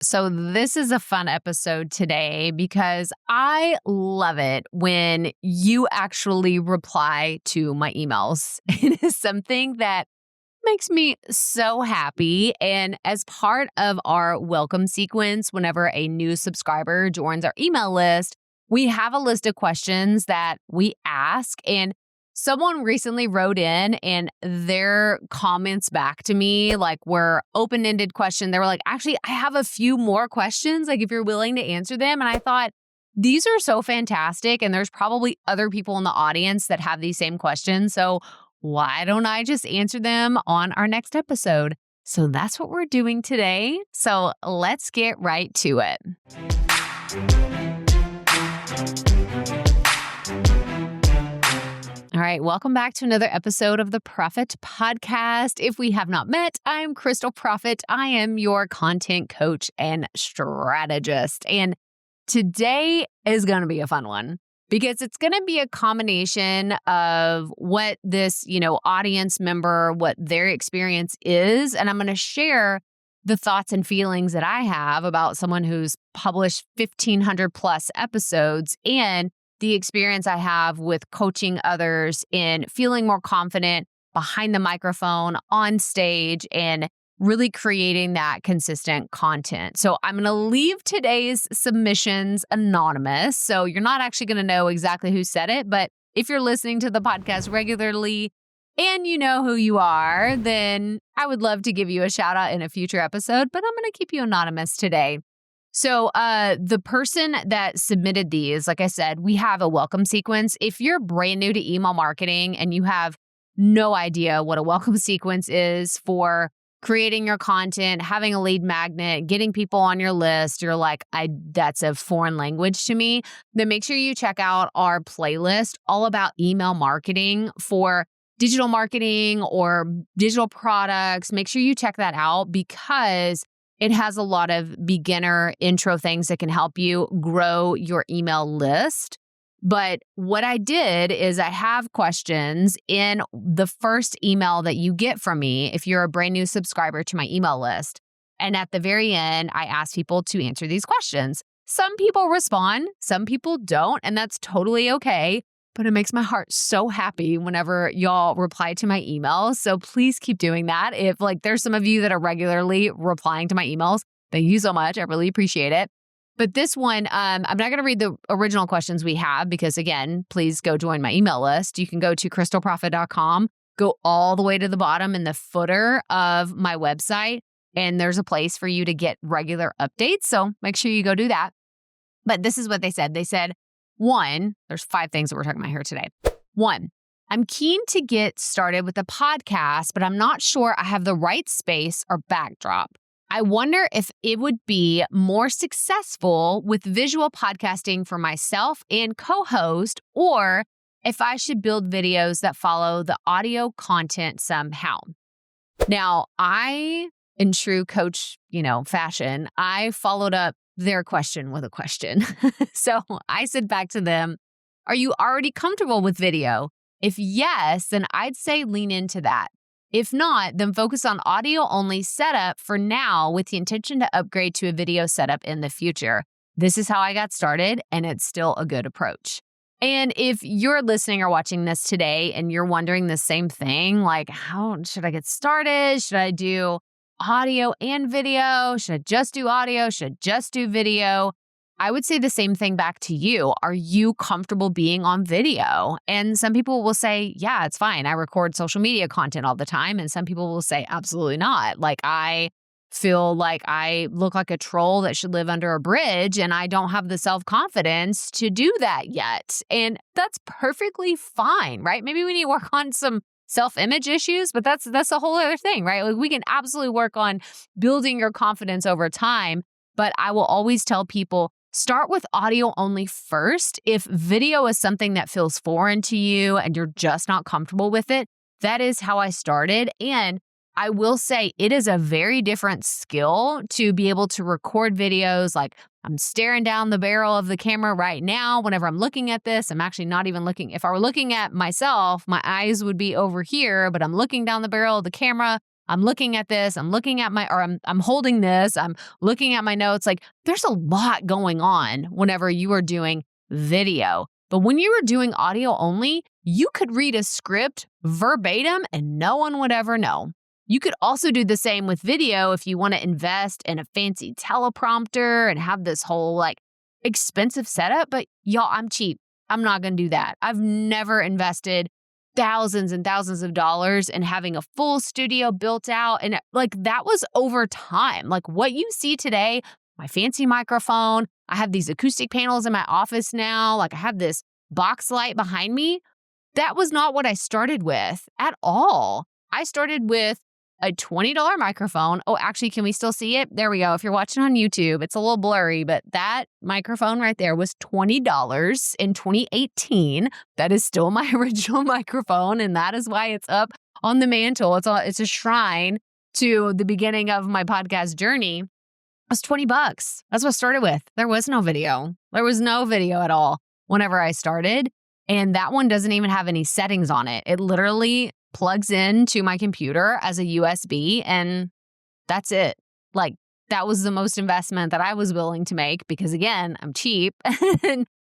So this is a fun episode today because I love it when you actually reply to my emails. It is something that makes me so happy. And as part of our welcome sequence, whenever a new subscriber joins our email list, we have a list of questions that we ask. And someone recently wrote in and their comments back to me were open-ended questions. They were like, actually, I have a few more questions, if you're willing to answer them. And I thought, these are so fantastic. And there's probably other people in the audience that have these same questions. So why don't I just answer them on our next episode? So that's what we're doing today. So let's get right to it. All right, welcome back to another episode of the Profit Podcast. If we have not met, I'm Crystal Profit. I am your content coach and strategist. And today is going to be a fun one because it's going to be a combination of what this, audience member, what their experience is. And I'm going to share the thoughts and feelings that I have about someone who's published 1,500 plus episodes and the experience I have with coaching others in feeling more confident behind the microphone, on stage, and really creating that consistent content. So I'm going to leave today's submissions anonymous. So you're not actually going to know exactly who said it. But if you're listening to the podcast regularly and you know who you are, then I would love to give you a shout out in a future episode. But I'm going to keep you anonymous today. So the person that submitted these, like I said, we have a welcome sequence. If you're brand new to email marketing and you have no idea what a welcome sequence is for creating your content, having a lead magnet, getting people on your list, you're like, that's a foreign language to me, then make sure you check out our playlist all about email marketing for digital marketing or digital products. Make sure you check that out because it has a lot of beginner intro things that can help you grow your email list. But what I did is I have questions in the first email that you get from me if you're a brand new subscriber to my email list. And at the very end, I ask people to answer these questions. Some people respond, some people don't, and that's totally okay. But it makes my heart so happy whenever y'all reply to my emails. So please keep doing that. If there's some of you that are regularly replying to my emails, thank you so much. I really appreciate it. But this one, I'm not going to read the original questions we have because, again, please go join my email list. You can go to crystalprofit.com, go all the way to the bottom in the footer of my website, and there's a place for you to get regular updates. So make sure you go do that. But this is what they said. They said, one, there's 5 things that we're talking about here today. 1, I'm keen to get started with a podcast, but I'm not sure I have the right space or backdrop. I wonder if it would be more successful with visual podcasting for myself and co-host, or if I should build videos that follow the audio content somehow. Now, in true coach, fashion, I followed up their question with a question. So I said back to them, are you already comfortable with video? If yes, then I'd say lean into that. If not, then focus on audio only setup for now with the intention to upgrade to a video setup in the future. This is how I got started, and it's still a good approach. And if you're listening or watching this today and you're wondering the same thing, how should I get started? Should I do audio and video? Should I just do audio? Should I just do video? I would say the same thing back to you. Are you comfortable being on video? And some people will say, yeah, it's fine. I record social media content all the time. And some people will say, absolutely not. I feel like I look like a troll that should live under a bridge and I don't have the self-confidence to do that yet. And that's perfectly fine, right? Maybe we need to work on some self-image issues, but that's a whole other thing, right? We can absolutely work on building your confidence over time, but I will always tell people, start with audio only first. If video is something that feels foreign to you and you're just not comfortable with it, that is how I started. And I will say it is a very different skill to be able to record videos. I'm staring down the barrel of the camera right now. Whenever I'm looking at this, I'm actually not even looking. If I were looking at myself, my eyes would be over here, but I'm looking down the barrel of the camera. I'm looking at this, I'm looking at I'm holding this, I'm looking at my notes. Like there's a lot going on whenever you are doing video. But when you were doing audio only, you could read a script verbatim and no one would ever know. You could also do the same with video if you want to invest in a fancy teleprompter and have this whole like expensive setup. But y'all, I'm cheap. I'm not going to do that. I've never invested thousands and thousands of dollars in having a full studio built out. And like that was over time. Like what you see today, my fancy microphone, I have these acoustic panels in my office now. Like I have this box light behind me. That was not what I started with at all. I started with a $20 microphone. Oh, actually, can we still see it? There we go. If you're watching on YouTube, it's a little blurry, but that microphone right there was $20 in 2018. That is still my original microphone, and that is why it's up on the mantle. It's a shrine to the beginning of my podcast journey. It was $20. That's what I started with. There was no video. There was no video at all whenever I started, and that one doesn't even have any settings on it. It literally plugs into my computer as a USB and that's it. Like that was the most investment that I was willing to make because again, I'm cheap.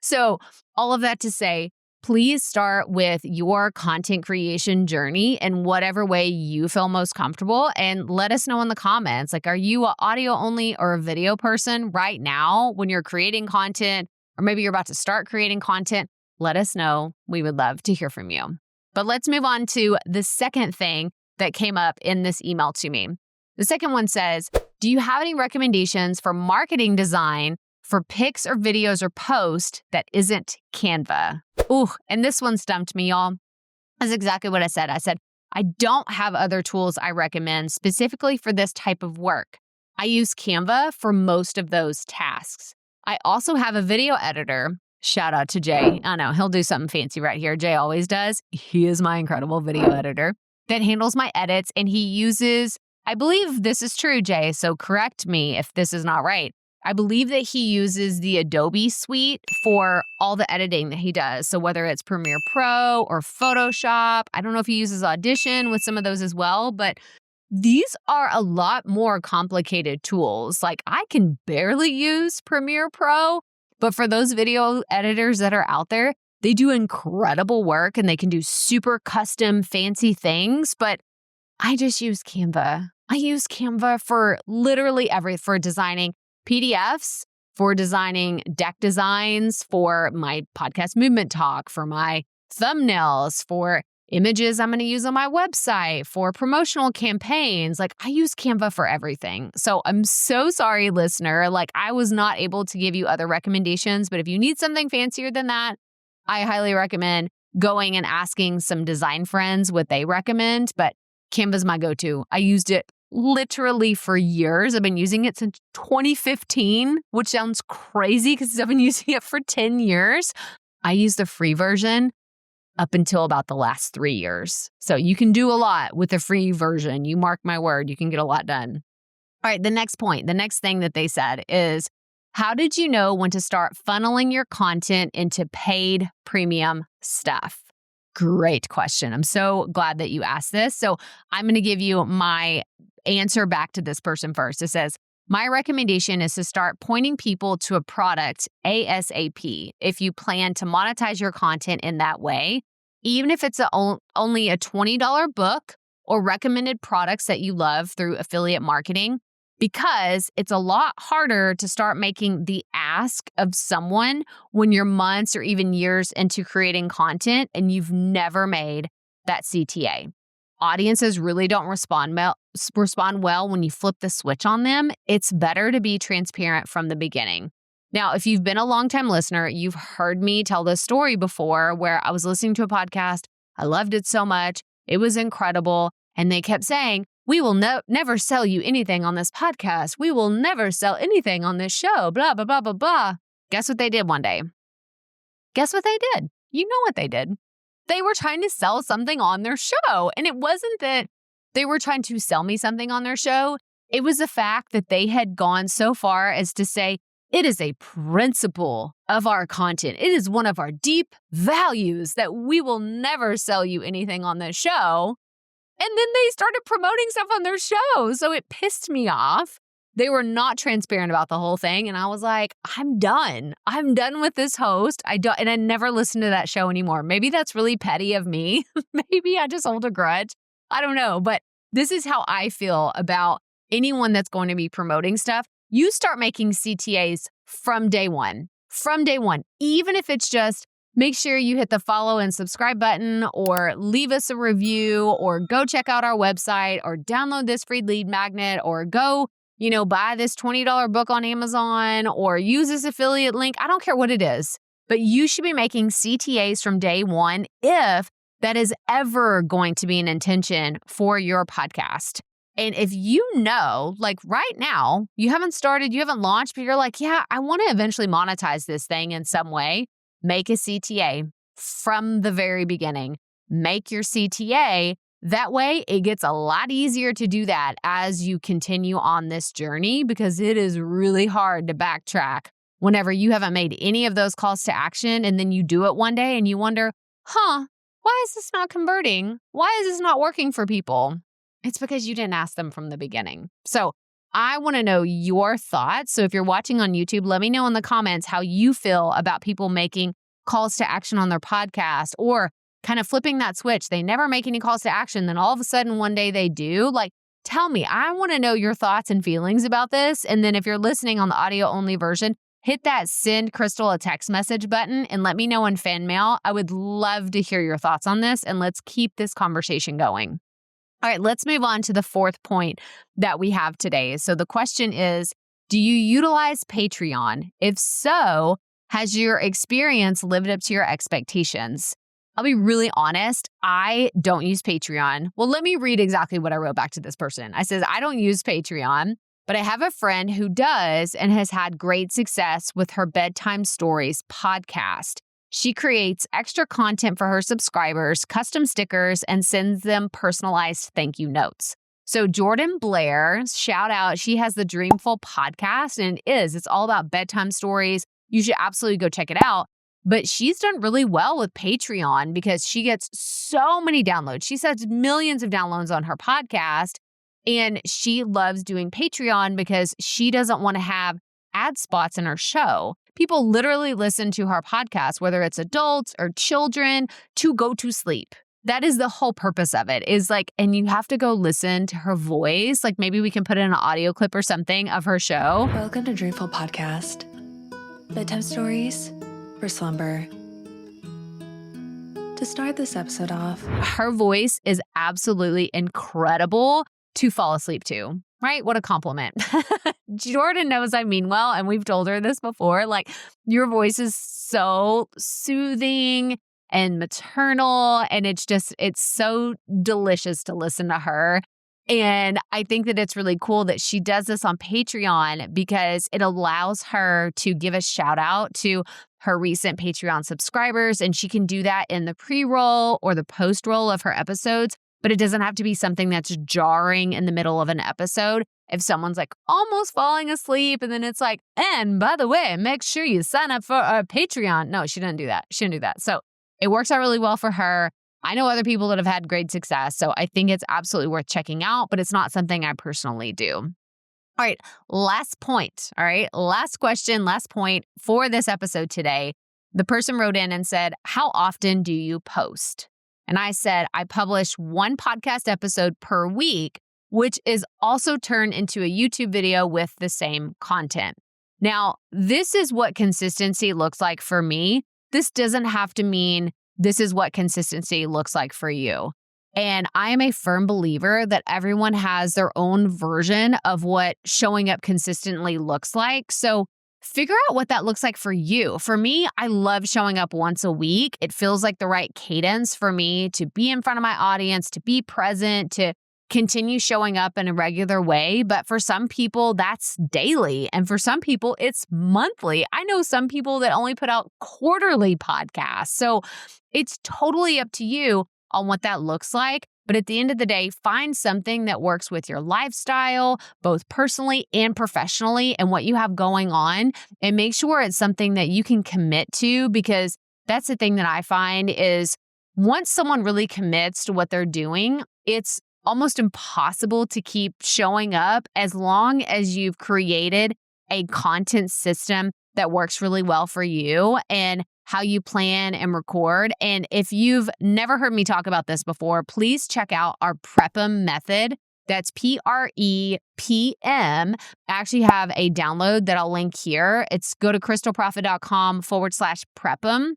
So all of that to say, please start with your content creation journey in whatever way you feel most comfortable and let us know in the comments. Like, are you an audio only or a video person right now when you're creating content, or maybe you're about to start creating content? Let us know. We would love to hear from you. But let's move on to the second thing that came up in this email to me. The second one says, do you have any recommendations for marketing design for pics or videos or posts that isn't Canva? Ooh, and this one stumped me, y'all. That's exactly what I said. I said, I don't have other tools I recommend specifically for this type of work. I use Canva for most of those tasks. I also have a video editor. Shout out to Jay. I know he'll do something fancy right here. Jay always does. He is my incredible video editor that handles my edits. And he uses, I believe this is true, Jay, so correct me if this is not right. I believe that he uses the Adobe suite for all the editing that he does. So whether it's Premiere Pro or Photoshop, I don't know if he uses Audition with some of those as well, but these are a lot more complicated tools. Like I can barely use Premiere Pro. But for those video editors that are out there, they do incredible work and they can do super custom fancy things. But I just use Canva. I use Canva for literally for designing PDFs, for designing deck designs, for my podcast movement talk, for my thumbnails, for images I'm going to use on my website, for promotional campaigns. Like I use Canva for everything. So I'm so sorry, listener. Like I was not able to give you other recommendations, but if you need something fancier than that, I highly recommend going and asking some design friends what they recommend. But Canva's my go-to. I used it literally for years. I've been using it since 2015, which sounds crazy because I've been using it for 10 years. I use the free version up until about the last 3 years. So you can do a lot with the free version. You mark my word, you can get a lot done. All right, the next point, the next thing that they said is, how did you know when to start funneling your content into paid premium stuff? Great question. I'm so glad that you asked this. So I'm going to give you my answer back to this person first. It says, my recommendation is to start pointing people to a product ASAP if you plan to monetize your content in that way, even if it's only a $20 book or recommended products that you love through affiliate marketing, because it's a lot harder to start making the ask of someone when you're months or even years into creating content and you've never made that CTA. Audiences really don't respond well when you flip the switch on them. It's better to be transparent from the beginning. Now, if you've been a longtime listener, you've heard me tell this story before where I was listening to a podcast. I loved it so much. It was incredible. And they kept saying, we will never sell you anything on this podcast. We will never sell anything on this show, blah, blah, blah, blah, blah. Guess what they did one day? Guess what they did? You know what they did. They were trying to sell something on their show. And it wasn't that they were trying to sell me something on their show. It was the fact that they had gone so far as to say, it is a principle of our content. It is one of our deep values that we will never sell you anything on this show. And then they started promoting stuff on their show. So it pissed me off. They were not transparent about the whole thing. And I was like, I'm done. I'm done with this host. And I never listened to that show anymore. Maybe that's really petty of me. Maybe I just hold a grudge. I don't know. But this is how I feel about anyone that's going to be promoting stuff. You start making CTAs from day one. From day one. Even if it's just make sure you hit the follow and subscribe button or leave us a review or go check out our website or download this free lead magnet or go buy this $20 book on Amazon or use this affiliate link. I don't care what it is, but you should be making CTAs from day one if that is ever going to be an intention for your podcast. And if like right now, you haven't started, you haven't launched, but you're like, yeah, I want to eventually monetize this thing in some way, make a CTA from the very beginning. Make your CTA. That way, it gets a lot easier to do that as you continue on this journey because it is really hard to backtrack whenever you haven't made any of those calls to action and then you do it one day and you wonder, why is this not converting? Why is this not working for people? It's because you didn't ask them from the beginning. So I want to know your thoughts. So if you're watching on YouTube, let me know in the comments how you feel about people making calls to action on their podcast or kind of flipping that switch. They never make any calls to action. Then all of a sudden one day they do. Like, tell me, I want to know your thoughts and feelings about this. And then if you're listening on the audio only version, hit that send Crystal a text message button and let me know in fan mail. I would love to hear your thoughts on this and let's keep this conversation going. All right, let's move on to the fourth point that we have today. So the question is, do you utilize Patreon? If so, has your experience lived up to your expectations? I'll be really honest, I don't use Patreon. Well, let me read exactly what I wrote back to this person. I said, I don't use Patreon, but I have a friend who does and has had great success with her bedtime stories podcast. She creates extra content for her subscribers, custom stickers, and sends them personalized thank you notes. So Jordan Blair, shout out, she has the Dreamful podcast and it's all about bedtime stories. You should absolutely go check it out. But she's done really well with Patreon because she gets so many downloads. She says millions of downloads on her podcast. And she loves doing Patreon because she doesn't want to have ad spots in her show. People literally listen to her podcast, whether it's adults or children, to go to sleep. That is the whole purpose of it and you have to go listen to her voice. Like maybe we can put in an audio clip or something of her show. Welcome to Dreamful Podcast. Bedtime stories for slumber. To start this episode off, her voice is absolutely incredible to fall asleep to, right? What a compliment. Jordan knows I mean well, and we've told her this before, like your voice is so soothing and maternal, and it's so delicious to listen to her. And I think that it's really cool that she does this on Patreon because it allows her to give a shout out to her recent Patreon subscribers. And she can do that in the pre-roll or the post-roll of her episodes, but it doesn't have to be something that's jarring in the middle of an episode. If someone's like almost falling asleep and then it's like, and by the way, make sure you sign up for our Patreon. No, she didn't do that. She didn't do that. So it works out really well for her. I know other people that have had great success, so I think it's absolutely worth checking out, but it's not something I personally do. All right, last point. All right, last question, last point for this episode today. The person wrote in and said, how often do you post? And I said, I publish one podcast episode per week, which is also turned into a YouTube video with the same content. Now, this is what consistency looks like for me. This doesn't have to mean this is what consistency looks like for you. And I am a firm believer that everyone has their own version of what showing up consistently looks like. So figure out what that looks like for you. For me, I love showing up once a week. It feels like the right cadence for me to be in front of my audience, to be present, to continue showing up in a regular way. But for some people, that's daily. And for some people, it's monthly. I know some people that only put out quarterly podcasts. So it's totally up to you on what that looks like. But at the end of the day, find something that works with your lifestyle, both personally and professionally, and what you have going on, and make sure it's something that you can commit to, because that's the thing that I find is once someone really commits to what they're doing, it's almost impossible to keep showing up as long as you've created a content system that works really well for you and how you plan and record. And if you've never heard me talk about this before, please check out our Prep'em method. That's PREPM. I actually have a download that I'll link here. It's go to crystalprofit.com/Prep'em,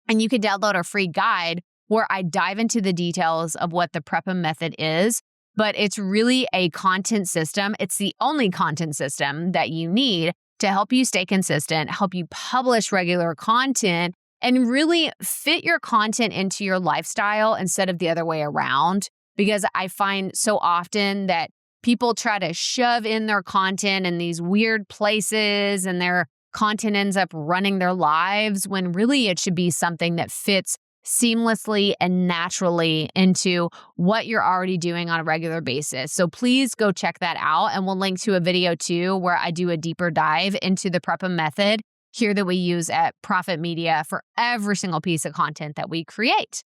and you can download our free guide where I dive into the details of what the Prep'em method is. But it's really a content system. It's the only content system that you need to help you stay consistent, help you publish regular content, and really fit your content into your lifestyle instead of the other way around. Because I find so often that people try to shove in their content in these weird places and their content ends up running their lives when really it should be something that fits seamlessly and naturally into what you're already doing on a regular basis. So please go check that out. And we'll link to a video too where I do a deeper dive into the Prep'em method here that we use at Profit Media for every single piece of content that we create.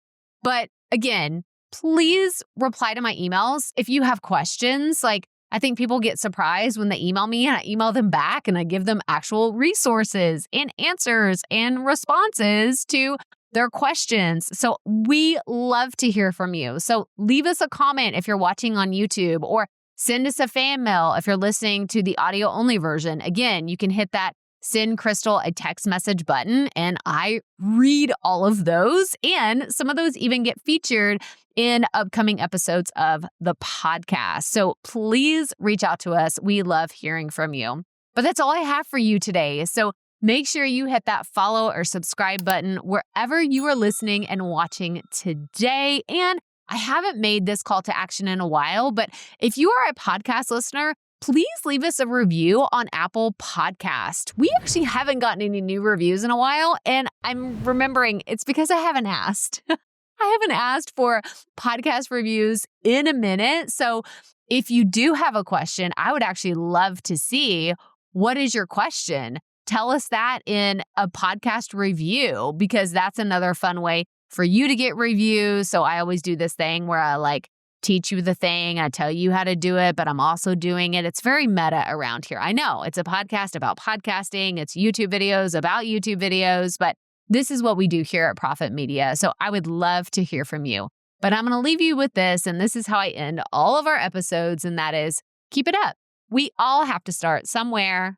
But again, please reply to my emails if you have questions. Like, I think people get surprised when they email me and I email them back and I give them actual resources and answers and responses to their questions. So we love to hear from you. So leave us a comment if you're watching on YouTube, or send us a fan mail if you're listening to the audio only version. Again, you can hit that send Crystal a text message button, and I read all of those. And some of those even get featured in upcoming episodes of the podcast. So please reach out to us. We love hearing from you. But that's all I have for you today. So make sure you hit that follow or subscribe button wherever you are listening and watching today. And I haven't made this call to action in a while, but if you are a podcast listener, please leave us a review on Apple Podcast. We actually haven't gotten any new reviews in a while, and I'm remembering it's because I haven't asked. I haven't asked for podcast reviews in a minute. So if you do have a question, I would actually love to see, what is your question? Tell us that in a podcast review, because that's another fun way for you to get reviews. So I always do this thing where I teach you the thing, I tell you how to do it, but I'm also doing it. It's very meta around here. I know it's a podcast about podcasting. It's YouTube videos about YouTube videos, but this is what we do here at Profit Media. So I would love to hear from you. But I'm going to leave you with this, and this is how I end all of our episodes, and that is, keep it up. We all have to start somewhere.